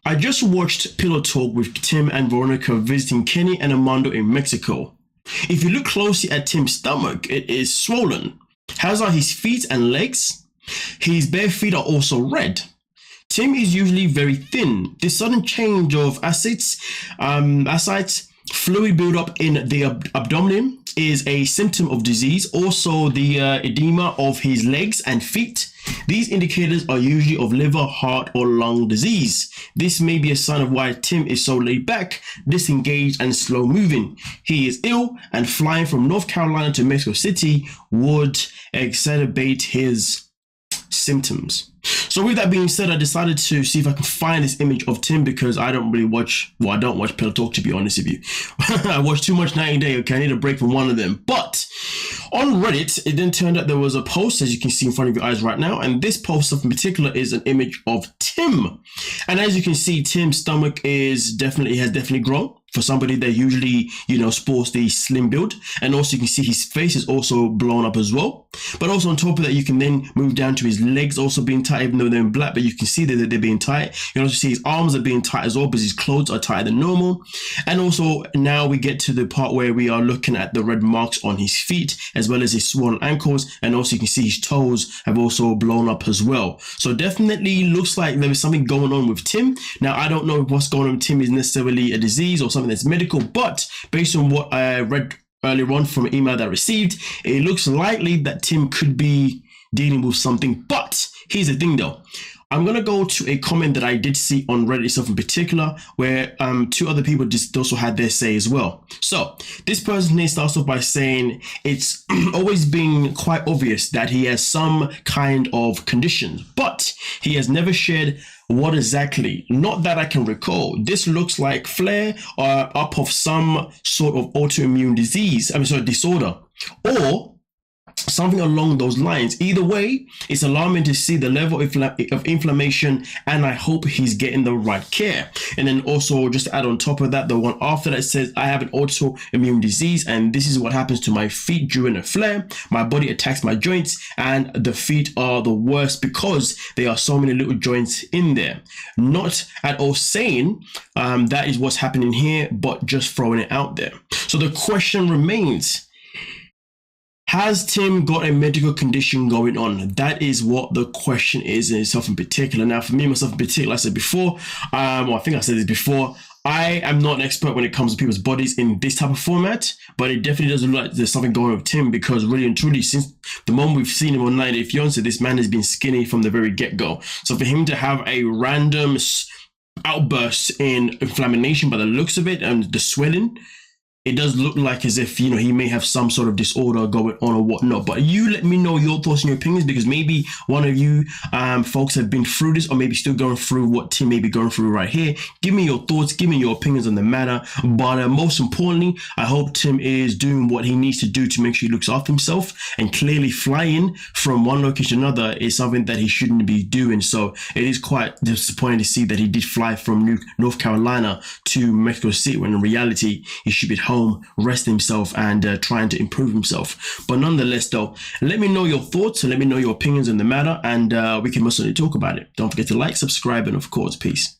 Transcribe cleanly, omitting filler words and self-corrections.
I just watched Pillow Talk with Tim and Veronica visiting Kenny and Armando in Mexico. If you look closely at Tim's stomach, it is swollen. As are his feet and legs. His bare feet are also red. Tim is usually very thin. This sudden change of ascites, fluid buildup in the abdomen is a symptom of disease. Also, the edema of his legs and feet. These indicators are usually of liver, heart, or lung disease. This may be a sign of why Tim is so laid back, disengaged, and slow moving. He is ill, and flying from North Carolina to Mexico City would exacerbate his symptoms. So with that being said, I decided to see if I can find this image of Tim, because I don't watch Pillow Talk, to be honest with you. I watch too much 90 Day, okay? I need a break from one of them. But on Reddit, it then turned out there was a post, as you can see in front of your eyes right now, and this post in particular is an image of Tim. And as you can see, Tim's stomach has definitely grown. For somebody that usually, sports the slim build. And also you can see his face is also blown up as well. But also on top of that, you can then move down to his legs also being tight, even though they're in black, but you can see that they're being tight. You can also see his arms are being tight as well, because his clothes are tighter than normal. And also now we get to the part where we are looking at the red marks on his feet, as well as his swollen ankles. And also you can see his toes have also blown up as well. So definitely looks like there is something going on with Tim. Now, I don't know if what's going on with Tim is necessarily a disease or something that's medical, but based on what I read earlier on from an email that I received, it looks likely that Tim could be dealing with something. But here's the thing though, I'm gonna go to a comment that I did see on Reddit itself in particular, where two other people just also had their say as well. So this person here starts off by saying it's always been quite obvious that he has some kind of condition, but he has never shared what exactly. Not that I can recall. This looks like flare up of some sort of autoimmune disorder, or something along those lines. Either way, it's alarming to see the level of inflammation, and I hope he's getting the right care. And then also, just to add on top of that, the one after that says, I have an autoimmune disease, and this is what happens to my feet during a flare. My body attacks my joints, and the feet are the worst because there are so many little joints in there. Not at all saying that is what's happening here, but just throwing it out there. So the question remains, has Tim got a medical condition going on? That is what the question is in itself in particular. Now, for me, myself in particular, I said before, I think I said this before, I am not an expert when it comes to people's bodies in this type of format, but it definitely doesn't look like there's something going on with Tim, because really and truly, since the moment we've seen him on 90 Day Fiancé, this man has been skinny from the very get-go. So for him to have a random outburst in inflammation by the looks of it and the swelling, it does look like as if, he may have some sort of disorder going on or whatnot. But you let me know your thoughts and your opinions, because maybe one of you folks have been through this, or maybe still going through what Tim may be going through right here. Give me your thoughts, give me your opinions on the matter. But most importantly, I hope Tim is doing what he needs to do to make sure he looks after himself. And clearly flying from one location to another is something that he shouldn't be doing. So it is quite disappointing to see that he did fly from North Carolina to Mexico City, when in reality he should be at home resting himself and trying to improve himself. But nonetheless though, let me know your thoughts and let me know your opinions on the matter, and we can most certainly talk about it. Don't forget to like, subscribe, and of course, peace.